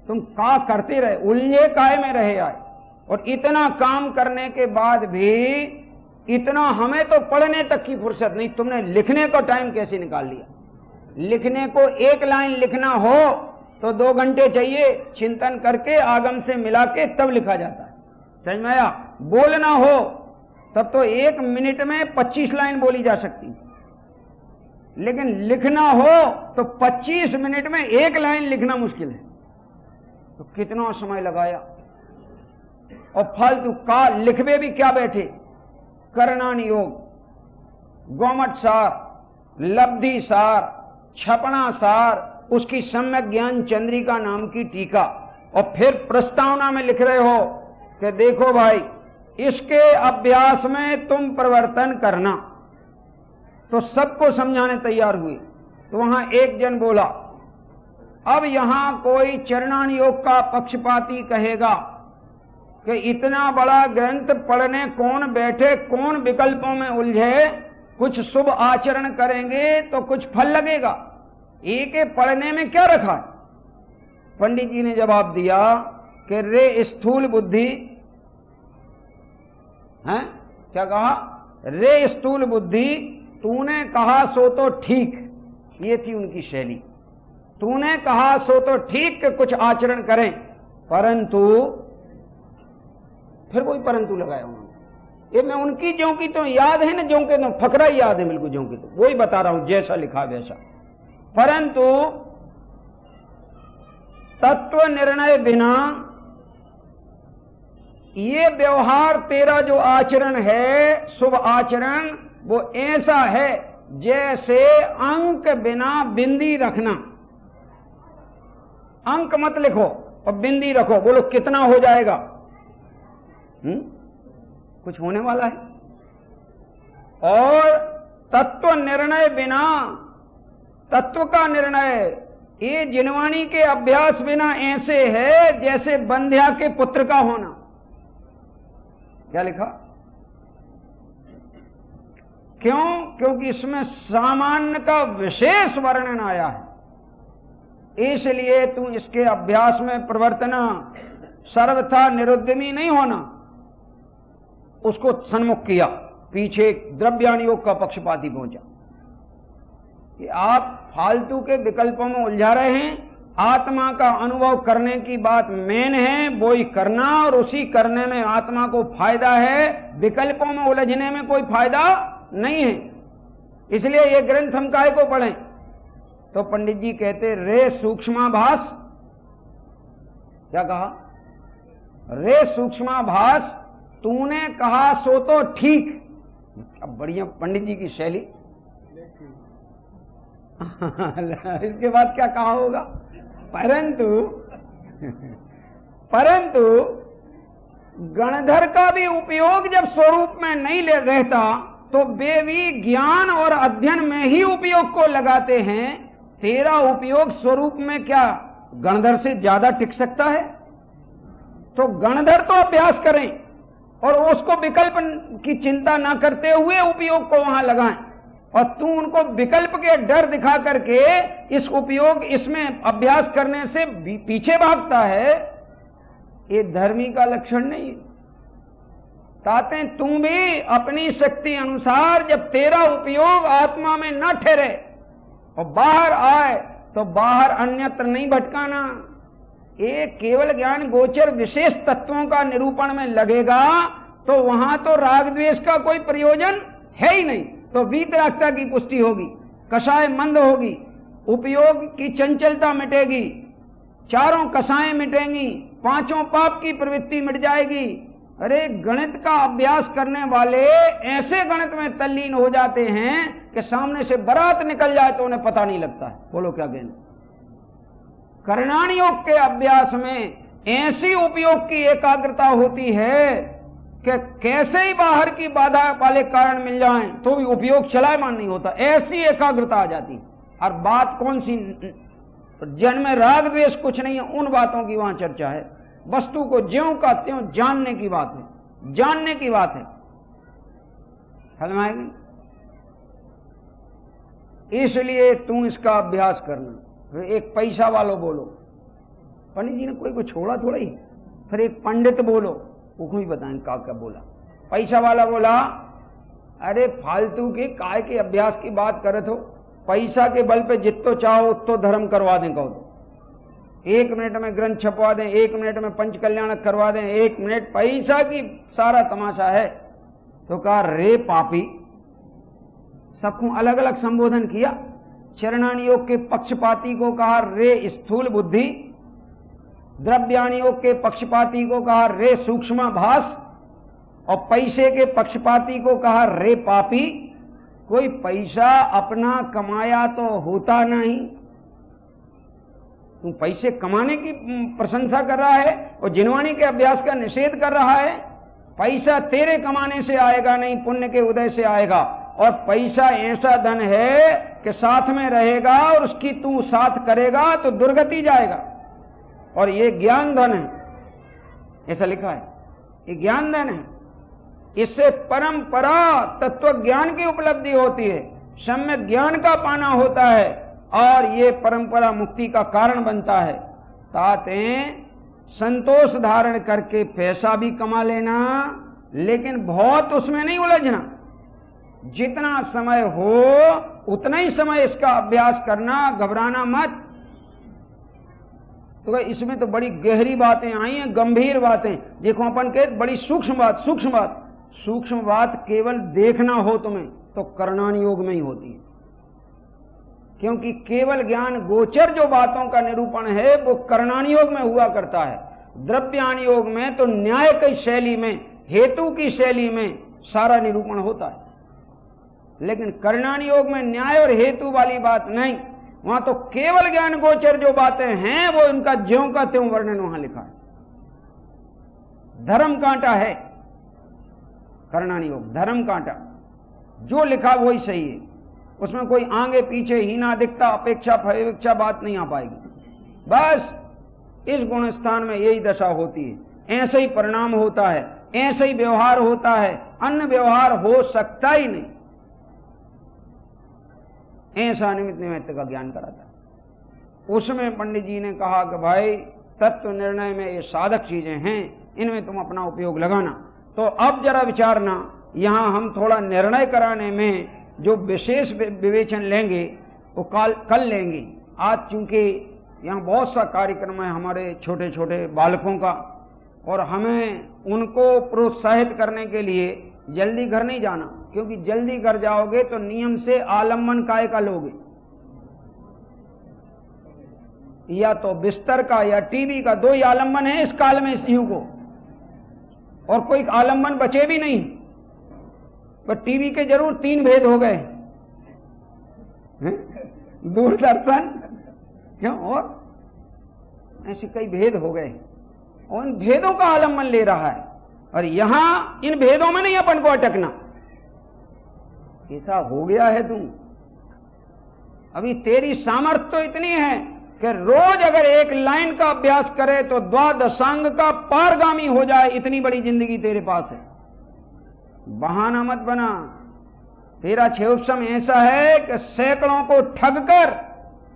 तुम क्या करते रहे, उलझे काय में रहे आए, और इतना काम करने के बाद भी इतना, हमें तो पढ़ने तक की फुर्सत नहीं, तुमने लिखने को टाइम कैसे निकाल लिया। लिखने को 1 लाइन लिखना हो तो 2 घंटे चाहिए, चिंतन करके आगम से मिला के तब लिखा जाता है, समझ में आया। बोलना हो तब तो 1 मिनट में 25 लाइन बोली जा सकती, लेकिन लिखना हो तो 25 मिनट में 1 लाइन लिखना मुश्किल है। तो कितना समय लगाया, और फालतू का लिखवे भी क्या बैठे, करणान योग, गोमटसार, लब्धिसार, छपणासार, उसकी सम्यक ज्ञान चंद्रिका नाम की टीका, और फिर प्रस्तावना में लिख रहे हो कि देखो भाई इसके अभ्यास में तुम प्रवर्तन करना। तो सबको समझाने तैयार हुए। तो वहां एक जन बोला, अब यहां कोई चरणान योग का पक्षपाती कहेगा कि इतना बड़ा ग्रंथ पढ़ने कौन बैठे, कौन विकल्पों में उलझे, कुछ शुभ आचरण करेंगे तो कुछ फल लगेगा, एक पढ़ने में क्या रखा है। पंडित जी ने जवाब दिया कि रे स्थूल बुद्धि है, क्या कहा, रे स्थूल बुद्धि, तूने कहा सो तो ठीक, ये थी उनकी शैली। तूने कहा सो तो ठीक कि कुछ आचरण करें, परंतु, फिर कोई परंतु लगाया उन्होंने। ये मैं उनकी ज्यों की तो याद है ना, ज्यों के तो फकरा ही याद है बिल्कुल, ज्यों की तो वही बता रहा हूं, जैसा लिखा वैसा। परंतु तत्व निर्णय बिना ये व्यवहार तेरा जो आचरण है, शुभ आचरण, वो ऐसा है जैसे अंक बिना बिंदी रखना। अंक मत लिखो और बिंदी रखो, बोलो कितना हो जाएगा, कुछ होने वाला है। और तत्व निर्णय बिना, तत्व का निर्णय ये जिनवाणी के अभ्यास बिना ऐसे है जैसे बंध्या के पुत्र का होना। क्या लिखा, क्यों, क्योंकि इसमें सामान्य का विशेष वर्णन आया है, इसलिए तू इसके अभ्यास में प्रवर्तना सर्वथा निरुद्यमी नहीं होना, उसको सन्मुख किया। पीछे द्रव्यान योग का पक्षपाती पहुंचा कि आप फालतू के विकल्पों में उलझा रहे हैं, आत्मा का अनुभव करने की बात मेन है, वो ही करना, और उसी करने में आत्मा को फायदा है, विकल्पों में उलझने में कोई फायदा नहीं है। इसलिए ये ग्रंथ हम काहे को पढ़ें? तो पंडित जी कहते रे सूक्ष्माभास, क्या कहा? रे सूक्ष्माभास, तूने कहा सो तो ठीक। अब बढ़िया पंडित जी की शैली। इसके बाद क्या कहा होगा? परंतु गणधर का भी उपयोग जब स्वरूप में नहीं ले रहता तो वे भी ज्ञान और अध्ययन में ही उपयोग को लगाते हैं। तेरा उपयोग स्वरूप में क्या गणधर से ज्यादा टिक सकता है? तो गणधर तो अभ्यास करें और उसको विकल्प की चिंता ना करते हुए उपयोग को वहां लगाएं, और तू उनको विकल्प के डर दिखा करके इस उपयोग इसमें अभ्यास करने से पीछे भागता है। ये धर्मी का लक्षण नहीं है। ताते तू भी अपनी शक्ति अनुसार जब तेरा उपयोग आत्मा में न ठहरे और बाहर आए तो बाहर अन्यत्र नहीं भटकाना। एक केवल ज्ञान गोचर विशेष तत्वों का निरूपण में लगेगा तो वहां तो राग द्वेष का कोई प्रयोजन है ही नहीं, तो वीतरागता की पुष्टि होगी, कषाय मंद होगी, उपयोग की चंचलता मिटेगी, चारों कषाएं मिटेंगी, पांचों पाप की प्रवृत्ति मिट जाएगी। अरे गणित का अभ्यास करने वाले ऐसे गणित में तल्लीन हो जाते हैं कि सामने से बारात निकल जाए तो उन्हें पता नहीं लगता है। बोलो क्या कहना? करणानी योग के अभ्यास में ऐसी उपयोग की एकाग्रता होती है कि कैसे ही बाहर की बाधा वाले कारण मिल जाएं तो भी उपयोग चलायमान नहीं होता, ऐसी एकाग्रता आ जाती। और बात कौन सी? जन्म राग द्वेष कुछ नहीं है, उन बातों की वहां चर्चा है। वस्तु को ज्यों का त्यों जानने की बात है, जानने की बात है। समझ में आएगी? इसलिए तू इसका अभ्यास करना। एक पैसा वालों बोलो, पंडित जी ने कोई को छोड़ा थोड़ा ही, फिर एक पंडित बोलो, वो भी बताएं क्या क्या बोला। पैसा वाला बोला अरे फालतू के काय के अभ्यास की बात करे तो पैसा के बल पे जितो चाहो उतो धर्म करवा दें। कहो तो 1 मिनट में ग्रंथ छपवा दें, 1 मिनट में पंच कल्याणक करवा दें, 1 मिनट पैसा की सारा तमाशा है। तो कहा रे पापी, सबको अलग अलग संबोधन किया। चरणानी योग के पक्षपाती को कहा रे स्थूल बुद्धि, द्रव्यानी योग के पक्षपाती को कहा रे सूक्ष्माभास, और पैसे के पक्षपाती को कहा रे पापी। कोई पैसा अपना कमाया तो होता नहीं, तू पैसे कमाने की प्रशंसा कर रहा है और जिनवानी के अभ्यास का निषेध कर रहा है। पैसा तेरे कमाने से आएगा नहीं, पुण्य के उदय से आएगा। और पैसा ऐसा धन है कि साथ में रहेगा और उसकी तू साथ करेगा तो दुर्गति जाएगा। और ये ज्ञान धन है, ऐसा लिखा है, ये ज्ञान धन है। इससे परंपरा तत्व ज्ञान की उपलब्धि होती है, सम्यक ज्ञान का पाना होता है, और ये परंपरा मुक्ति का कारण बनता है। ताते संतोष धारण करके पैसा भी कमा लेना, लेकिन बहुत उसमें नहीं उलझना। जितना समय हो उतना ही समय इसका अभ्यास करना, घबराना मत। तो इसमें तो बड़ी गहरी बातें आई हैं, गंभीर बातें। देखो अपन के बड़ी सूक्ष्म बात, सूक्ष्म बात केवल देखना हो तुम्हें तो करणानी योग में ही होती है। क्योंकि केवल ज्ञान गोचर जो बातों का निरूपण है वो करणानी योग में हुआ करता है। द्रव्यान योग में तो न्याय की शैली में, हेतु की शैली में सारा निरूपण होता है, लेकिन करणानी योग में न्याय और हेतु वाली बात नहीं। वहां तो केवल ज्ञान गोचर जो बातें हैं वो इनका ज्यों का त्यों वर्णन वहां लिखा है। धर्म कांटा है करणानी योग, धर्म कांटा, जो लिखा वही सही है। उसमें कोई आगे पीछे हीना दिखता अपेक्षा फपेक्षा बात नहीं आ पाएगी। बस इस गुण स्थान में यही दशा होती है, ऐसे ही परिणाम होता है, ऐसे ही व्यवहार होता है, अन्य व्यवहार हो सकता ही नहीं। ऐसा निमित्त निमित्त का ज्ञान कराता है। उसमें पंडित जी ने कहा कि भाई तत्व निर्णय में ये साधक चीजें हैं, इनमें तुम अपना उपयोग लगाना। तो अब जरा विचारना, यहाँ हम थोड़ा निर्णय कराने में जो विशेष विवेचन लेंगे वो कल लेंगे। आज चूंकि यहाँ बहुत सा कार्यक्रम है हमारे छोटे छोटे बालकों का, और हमें उनको प्रोत्साहित करने के लिए जल्दी घर नहीं जाना, क्योंकि जल्दी घर जाओगे तो नियम से आलम्बन काय का लोगे, या तो बिस्तर का या टीवी का। दो ही आलम्बन है इस काल में, इस युग को, और कोई आलम्बन बचे भी नहीं। पर टीवी के जरूर 3 भेद हो गए, दूरदर्शन क्यों, और ऐसे कई भेद हो गए, और इन भेदों का आलम्बन ले रहा है। और यहां इन भेदों में नहीं अपन को अटकना। ऐसा हो गया है तुम, अभी तेरी सामर्थ्य तो इतनी है कि रोज अगर एक लाइन का अभ्यास करे तो द्वादशांग का पारगामी हो जाए, इतनी बड़ी जिंदगी तेरे पास है। बहाना मत बना। तेरा क्षेपसम ऐसा है कि सैकड़ों को ठग कर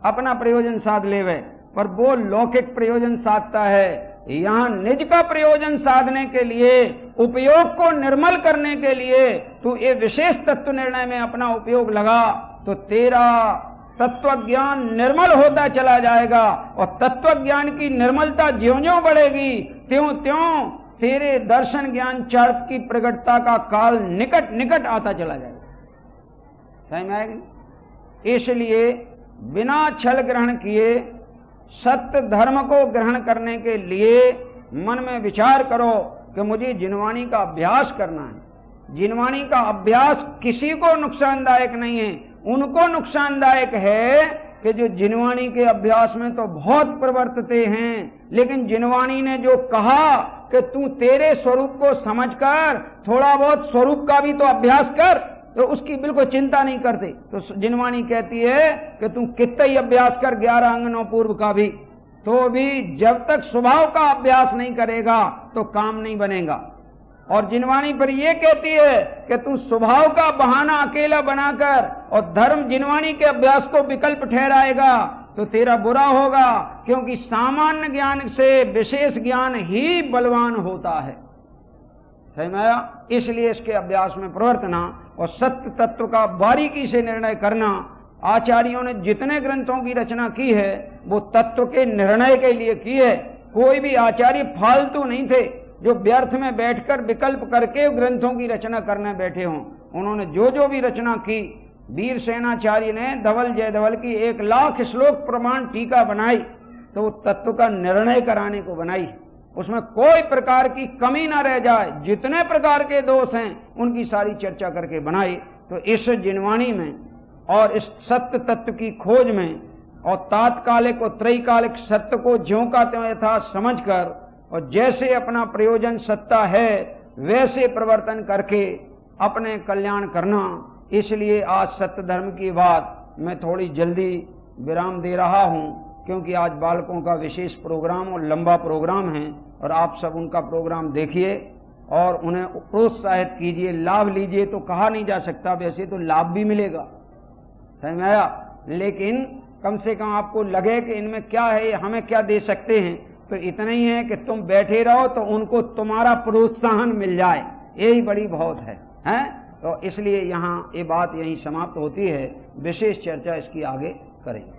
अपना प्रयोजन साध लेवे, पर वो लौकिक प्रयोजन साधता है। यहां निज का प्रयोजन साधने के लिए, उपयोग को निर्मल करने के लिए तू ये विशेष तत्व निर्णय में अपना उपयोग लगा, तो तेरा तत्व ज्ञान निर्मल होता चला जाएगा। और तत्व ज्ञान की निर्मलता ज्यों ज्यों बढ़ेगी त्यों त्यों तेरे दर्शन ज्ञान चार्ट की प्रगटता का काल निकट निकट आता चला जाएगा। समझ में आएगी? इसलिए बिना छल ग्रहण किए सत्य धर्म को ग्रहण करने के लिए मन में विचार करो कि मुझे जिनवाणी का अभ्यास करना है। जिनवाणी का अभ्यास किसी को नुकसानदायक नहीं है, उनको नुकसानदायक है कि जो जिनवाणी के अभ्यास में तो बहुत प्रवर्तते हैं, लेकिन जिनवाणी ने जो कहा कि तू तेरे स्वरूप को समझकर थोड़ा बहुत स्वरूप का भी तो अभ्यास कर, तो उसकी बिल्कुल चिंता नहीं करते। तो जिनवाणी कहती है कि तू कितना ही अभ्यास कर 11 अंगनों पूर्व का भी, तो भी जब तक स्वभाव का अभ्यास नहीं करेगा तो काम नहीं बनेगा। और जिनवाणी पर यह कहती है कि तू स्वभाव का बहाना अकेला बनाकर और धर्म जिनवाणी के अभ्यास को विकल्प ठहराएगा तो तेरा बुरा होगा, क्योंकि सामान्य ज्ञान से विशेष ज्ञान ही बलवान होता है। समझ में आया? इसलिए इसके अभ्यास में प्रवर्तना और सत्य तत्व का बारीकी से निर्णय करना। आचार्यों ने जितने ग्रंथों की रचना की है वो तत्व के निर्णय के लिए की है। कोई भी आचार्य फालतू नहीं थे जो व्यर्थ में बैठकर विकल्प करके ग्रंथों की रचना करने बैठे हों। उन्होंने जो जो भी रचना की, वीर सेनाचार्य ने धवल जयधवल की 1,00,000 श्लोक प्रमाण टीका बनाई, तो वो तत्व का निर्णय कराने को बनाई। उसमें कोई प्रकार की कमी ना रह जाए, जितने प्रकार के दोष हैं उनकी सारी चर्चा करके बनाई। तो इस जिनवाणी में और इस सत्य तत्व की खोज में और तात्कालिक और त्रैकालिक सत्य को ज्यों का त्यों यथा समझकर और जैसे अपना प्रयोजन सत्ता है वैसे प्रवर्तन करके अपने कल्याण करना। इसलिए आज सत्य धर्म की बात मैं थोड़ी जल्दी विराम दे रहा हूं, क्योंकि आज बालकों का विशेष प्रोग्राम और लंबा प्रोग्राम है, और आप सब उनका प्रोग्राम देखिए और उन्हें प्रोत्साहित कीजिए, लाभ लीजिए। तो कहा नहीं जा सकता, वैसे तो लाभ भी मिलेगा, समझ में आया, लेकिन कम से कम आपको लगे कि इनमें क्या है, हमें क्या दे सकते हैं। तो इतना ही है कि तुम बैठे रहो तो उनको तुम्हारा प्रोत्साहन मिल जाए, यही बड़ी बहुत है, हैं? तो इसलिए यहाँ ये बात यहीं समाप्त होती है। विशेष चर्चा इसकी आगे करेंगे।